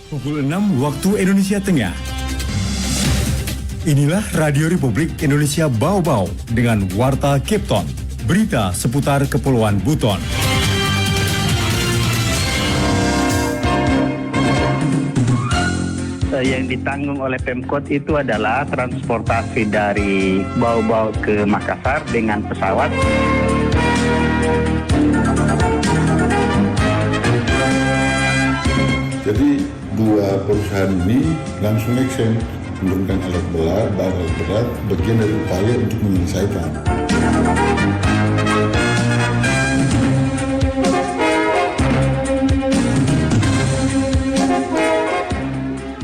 Pukul 6 waktu Indonesia Tengah. Inilah Radio Republik Indonesia Bau-Bau dengan Warta Kipton. Berita seputar Kepulauan Buton. Yang ditanggung oleh Pemkot itu adalah transportasi dari Bau-Bau ke Makassar dengan pesawat. Jadi dua perusahaan ini langsung action menurunkan alat berat, bagian dari upaya untuk menyelesaikan.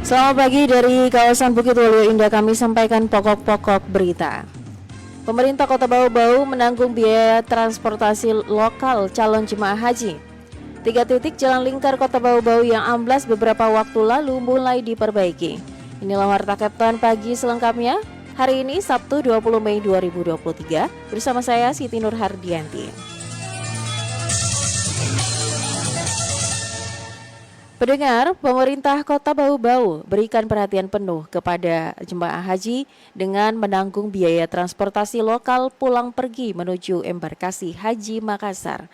Selamat pagi dari kawasan Bukit Waluyo Indah, kami sampaikan pokok-pokok berita. Pemerintah Kota Bau-Bau menanggung biaya transportasi lokal calon jemaah haji. 3 titik jalan lingkar Kota Bau-Bau yang amblas beberapa waktu lalu mulai diperbaiki. Inilah Warta Kipton pagi selengkapnya. Hari ini Sabtu 20 Mei 2023 bersama saya Siti Nur Hardianti. Pendengar, pemerintah Kota Bau-Bau berikan perhatian penuh kepada jemaah haji dengan menanggung biaya transportasi lokal pulang pergi menuju embarkasi Haji Makassar.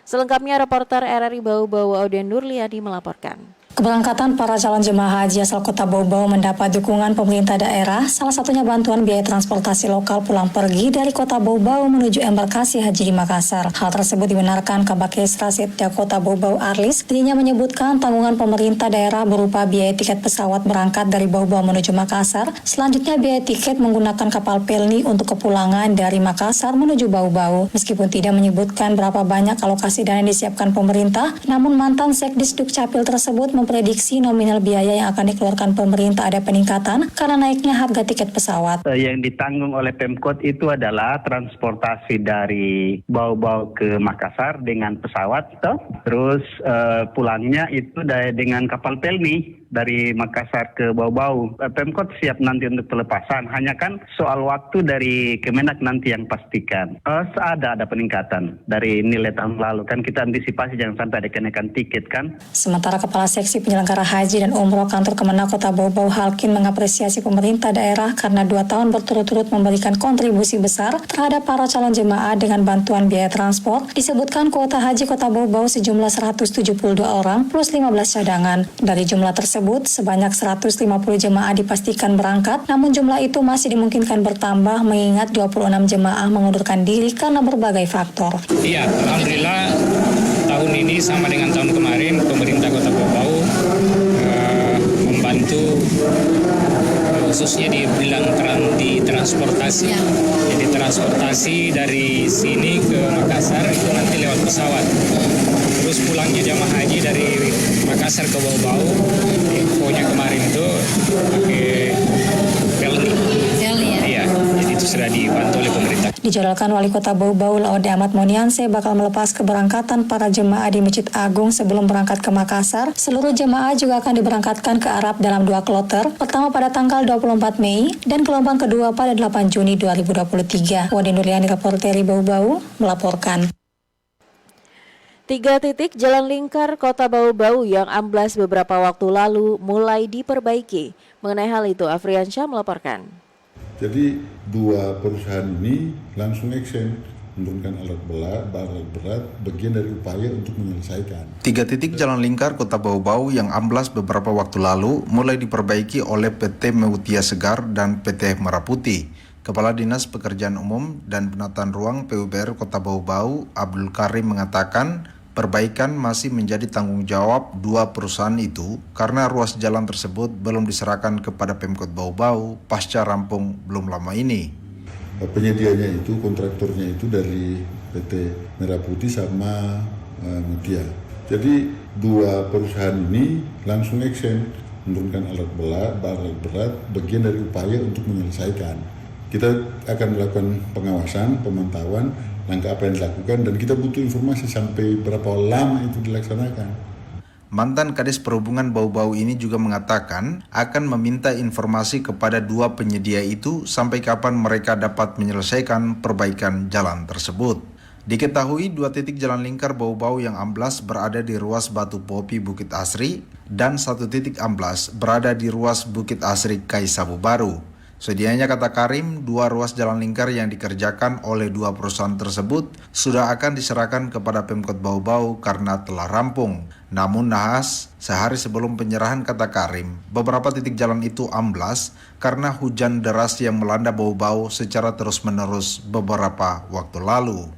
Selengkapnya reporter RRI Bau-Bau Auden Nurliadi melaporkan. Keberangkatan para calon jemaah haji asal Kota Bau-Bau mendapat dukungan pemerintah daerah, salah satunya bantuan biaya transportasi lokal pulang pergi dari Kota Bau-Bau menuju embarkasi haji di Makassar. Hal tersebut dibenarkan Kabakes Setda Kota Bau-Bau Arlis. Dirinya menyebutkan tanggungan pemerintah daerah berupa biaya tiket pesawat berangkat dari Bau-Bau menuju Makassar, selanjutnya biaya tiket menggunakan kapal Pelni untuk kepulangan dari Makassar menuju Bau-Bau. Meskipun tidak menyebutkan berapa banyak alokasi dana yang disiapkan pemerintah, namun mantan Sekdis Dukcapil tersebut memprediksi nominal biaya yang akan dikeluarkan pemerintah ada peningkatan karena naiknya harga tiket pesawat. Yang ditanggung oleh Pemkot itu adalah transportasi dari Bau-Bau ke Makassar dengan pesawat, terus pulangnya itu dengan kapal Pelni dari Makassar ke Bau-Bau. Pemkot siap nanti untuk pelepasan, hanya kan soal waktu dari Kemenak nanti yang pastikan. Ada peningkatan dari nilai tahun lalu, kan kita antisipasi jangan sampai ada kenaikan tiket kan. Sementara Kepala Seksi Penyelenggara Haji dan Umroh Kantor Kemenak Kota Bau-Bau Halkin mengapresiasi pemerintah daerah karena 2 tahun berturut-turut memberikan kontribusi besar terhadap para calon jemaah dengan bantuan biaya transport. Disebutkan kuota haji Kota Bau-Bau sejumlah 172 orang plus 15 cadangan. Dari jumlah tersebut, sebanyak 150 jemaah dipastikan berangkat, namun jumlah itu masih dimungkinkan bertambah mengingat 26 jemaah mengundurkan diri karena berbagai faktor. Iya, alhamdulillah tahun ini sama dengan tahun kemarin pemerintah Kota Bau-Bau membantu khususnya di bidang di transportasi. Jadi transportasi dari sini ke Makassar itu nanti lewat pesawat. Terus pulangnya jamaah haji dari Makassar ke Bau-Bau, infonya kemarin itu pakai Pelni. Iya, jadi itu sudah dibantu oleh pemerintah. Dijadwalkan Wali Kota Bau-Bau Laude Ahmad Monianse bakal melepas keberangkatan para jemaah di Masjid Agung sebelum berangkat ke Makassar. Seluruh jemaah juga akan diberangkatkan ke Arab dalam 2 kloter, pertama pada tanggal 24 Mei dan gelombang kedua pada 8 Juni 2023. Wadi Nurliani, reporter Bau-Bau, melaporkan. 3 titik jalan lingkar Kota Bau-Bau yang amblas beberapa waktu lalu mulai diperbaiki. Mengenai hal itu, Afriansyah melaporkan. Jadi dua perusahaan ini langsung action menurunkan alat berat, bagian dari upaya untuk menyelesaikan. 3 titik jalan lingkar Kota Bau-Bau yang amblas beberapa waktu lalu mulai diperbaiki oleh PT Meutia Segar dan PT Merah Putih. Kepala Dinas Pekerjaan Umum dan Penataan Ruang PUBR Kota Bau-Bau, Abdul Karim, mengatakan perbaikan masih menjadi tanggung jawab 2 perusahaan itu karena ruas jalan tersebut belum diserahkan kepada Pemkot Bau-Bau pasca rampung belum lama ini. Penyedianya itu, kontraktornya itu dari PT Merah Putih sama Mutia. Jadi dua perusahaan ini langsung action menurunkan alat berat, bagian dari upaya untuk menyelesaikan. Kita akan melakukan pengawasan, pemantauan, langkah apa yang dilakukan, dan kita butuh informasi sampai berapa lama itu dilaksanakan. Mantan Kadis Perhubungan Bau-Bau ini juga mengatakan akan meminta informasi kepada 2 penyedia itu sampai kapan mereka dapat menyelesaikan perbaikan jalan tersebut. Diketahui 2 titik jalan lingkar Bau-Bau yang amblas berada di ruas Batu Popi Bukit Asri dan 1 titik amblas berada di ruas Bukit Asri Kaisabu Baru. Sedianya kata Karim, 2 ruas jalan lingkar yang dikerjakan oleh 2 perusahaan tersebut sudah akan diserahkan kepada Pemkot Bau-Bau karena telah rampung. Namun nahas, sehari sebelum penyerahan kata Karim, beberapa titik jalan itu amblas karena hujan deras yang melanda Bau-Bau secara terus-menerus beberapa waktu lalu.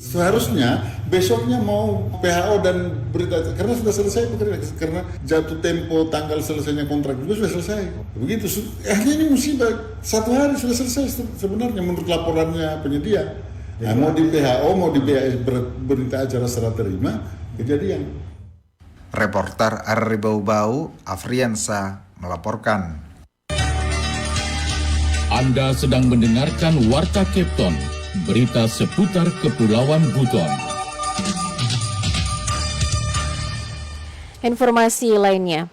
Seharusnya besoknya mau PHO dan berita karena sudah selesai bekerja, karena jatuh tempo tanggal selesainya kontrak juga sudah selesai. Begitu, akhirnya ini musibah 1 hari sudah selesai sebenarnya menurut laporannya penyedia. Nah, mau di PHO mau di BAS berita acara serah terima kejadian. Reporter RRI Bau-Bau, Afriansa melaporkan. Anda sedang mendengarkan Warta Kepton, berita seputar Kepulauan Buton. Informasi lainnya,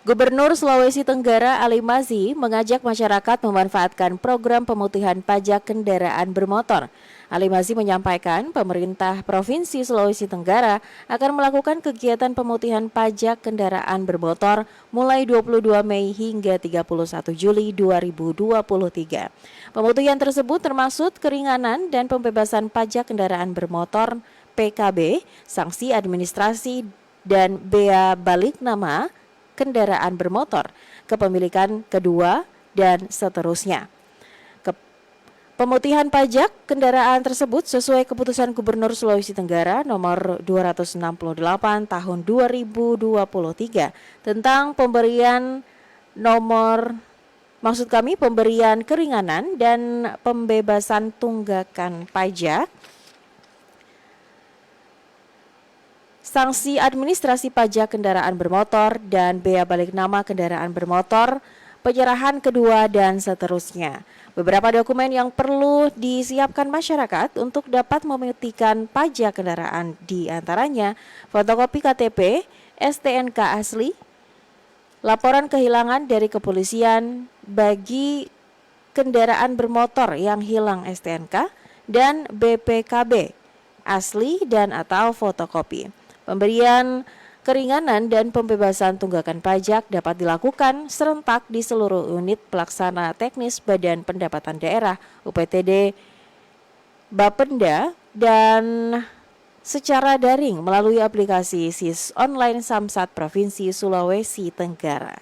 Gubernur Sulawesi Tenggara Ali Mazzi mengajak masyarakat memanfaatkan program pemutihan pajak kendaraan bermotor. Ali Mazzi menyampaikan pemerintah Provinsi Sulawesi Tenggara akan melakukan kegiatan pemutihan pajak kendaraan bermotor mulai 22 Mei hingga 31 Juli 2023. Pemutihan tersebut termasuk keringanan dan pembebasan pajak kendaraan bermotor PKB, sanksi administrasi dan bea balik nama kendaraan bermotor, kepemilikan kedua, dan seterusnya. Pemutihan pajak kendaraan tersebut sesuai keputusan Gubernur Sulawesi Tenggara nomor 268 tahun 2023 tentang pemberian pemberian keringanan dan pembebasan tunggakan pajak, sanksi administrasi pajak kendaraan bermotor dan bea balik nama kendaraan bermotor, penyerahan kedua, dan seterusnya. Beberapa dokumen yang perlu disiapkan masyarakat untuk dapat memutikan pajak kendaraan di antaranya fotokopi KTP, STNK asli, laporan kehilangan dari kepolisian bagi kendaraan bermotor yang hilang STNK, dan BPKB asli dan atau fotokopi. Pemberian keringanan dan pembebasan tunggakan pajak dapat dilakukan serentak di seluruh unit pelaksana teknis Badan Pendapatan Daerah UPTD Bapenda dan secara daring melalui aplikasi SIS Online Samsat Provinsi Sulawesi Tenggara.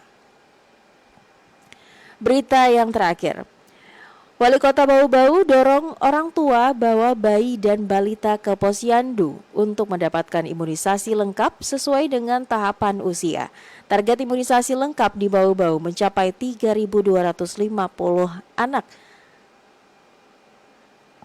Berita yang terakhir, Wali Kota Bau-Bau dorong orang tua bawa bayi dan balita ke Posyandu untuk mendapatkan imunisasi lengkap sesuai dengan tahapan usia. Target imunisasi lengkap di Bau-Bau mencapai 3.250 anak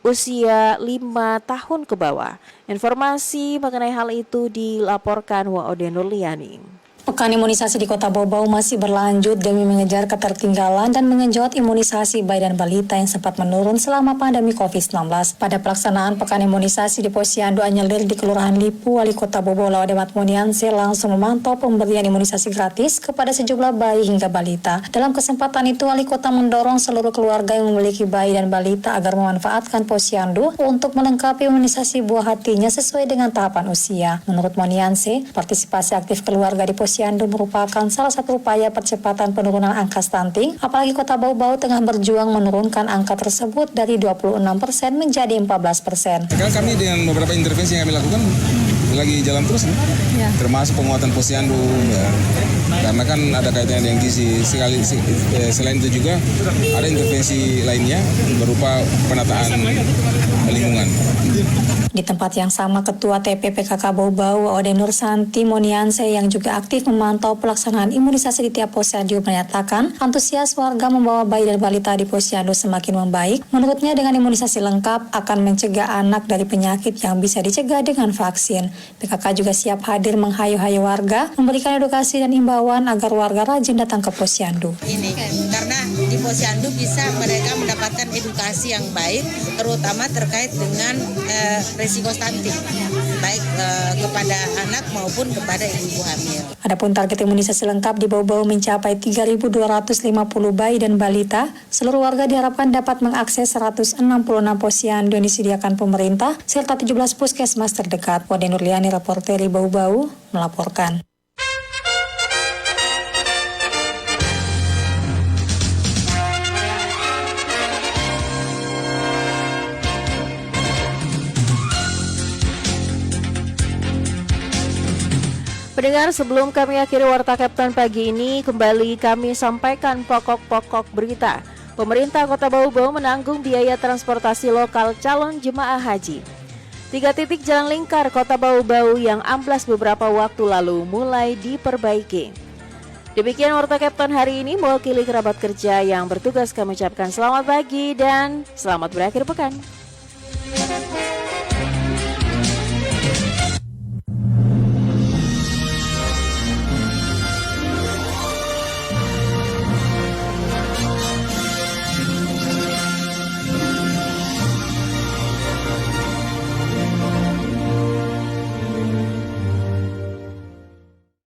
usia 5 tahun ke bawah. Informasi mengenai hal itu dilaporkan Waode Nurliani. Pekan imunisasi di Kota Bau-Bau masih berlanjut demi mengejar ketertinggalan dan mengenjot imunisasi bayi dan balita yang sempat menurun selama pandemi COVID-19. Pada pelaksanaan pekan imunisasi di Posyandu Anyelir di Kelurahan Lipu, Wali Kota Bau-Bau Laude Matmunianse langsung memantau pemberian imunisasi gratis kepada sejumlah bayi hingga balita. Dalam kesempatan itu, Wali Kota mendorong seluruh keluarga yang memiliki bayi dan balita agar memanfaatkan Posyandu untuk melengkapi imunisasi buah hatinya sesuai dengan tahapan usia. Menurut Monianse, partisipasi aktif keluarga di Posyandu merupakan salah satu upaya percepatan penurunan angka stunting, apalagi Kota Bau-Bau tengah berjuang menurunkan angka tersebut dari 26% menjadi 14%. Sekarang kami dengan beberapa intervensi yang kami lakukan lagi jalan terus, ya. Termasuk penguatan Posyandu, ya. Karena kan ada kaitannya dengan gizi. Selain itu juga ada intervensi lainnya berupa penataan lingkungan. Di tempat yang sama, Ketua TPPKK Bau-Bau Ode Nur Santi Monianse yang juga aktif memantau pelaksanaan imunisasi di tiap posyandu menyatakan antusias warga membawa bayi dan balita di posyandu semakin membaik. Menurutnya dengan imunisasi lengkap akan mencegah anak dari penyakit yang bisa dicegah dengan vaksin. PKK juga siap hadir menghayu-hayu warga, memberikan edukasi dan imbauan agar warga rajin datang ke posyandu. Ini karena di posyandu bisa mereka mendapatkan edukasi yang baik, terutama terkait dengan risiko stunting. baik kepada anak maupun kepada ibu-ibu hamil. Adapun target imunisasi lengkap di Bau-Bau mencapai 3.250 bayi dan balita. Seluruh warga diharapkan dapat mengakses 166 posyandu yang disediakan pemerintah serta 17 puskesmas terdekat. Wade Nurliani, reporteri Bau-Bau, melaporkan. Pendengar, sebelum kami akhiri Warta Kapten pagi ini, kembali kami sampaikan pokok-pokok berita. Pemerintah Kota Bau-Bau menanggung biaya transportasi lokal calon jemaah haji. 3 titik jalan lingkar Kota Bau-Bau yang amblas beberapa waktu lalu mulai diperbaiki. Demikian Warta Kapten hari ini. Mewakili kerabat kerja yang bertugas, kami ucapkan selamat pagi dan selamat berakhir pekan.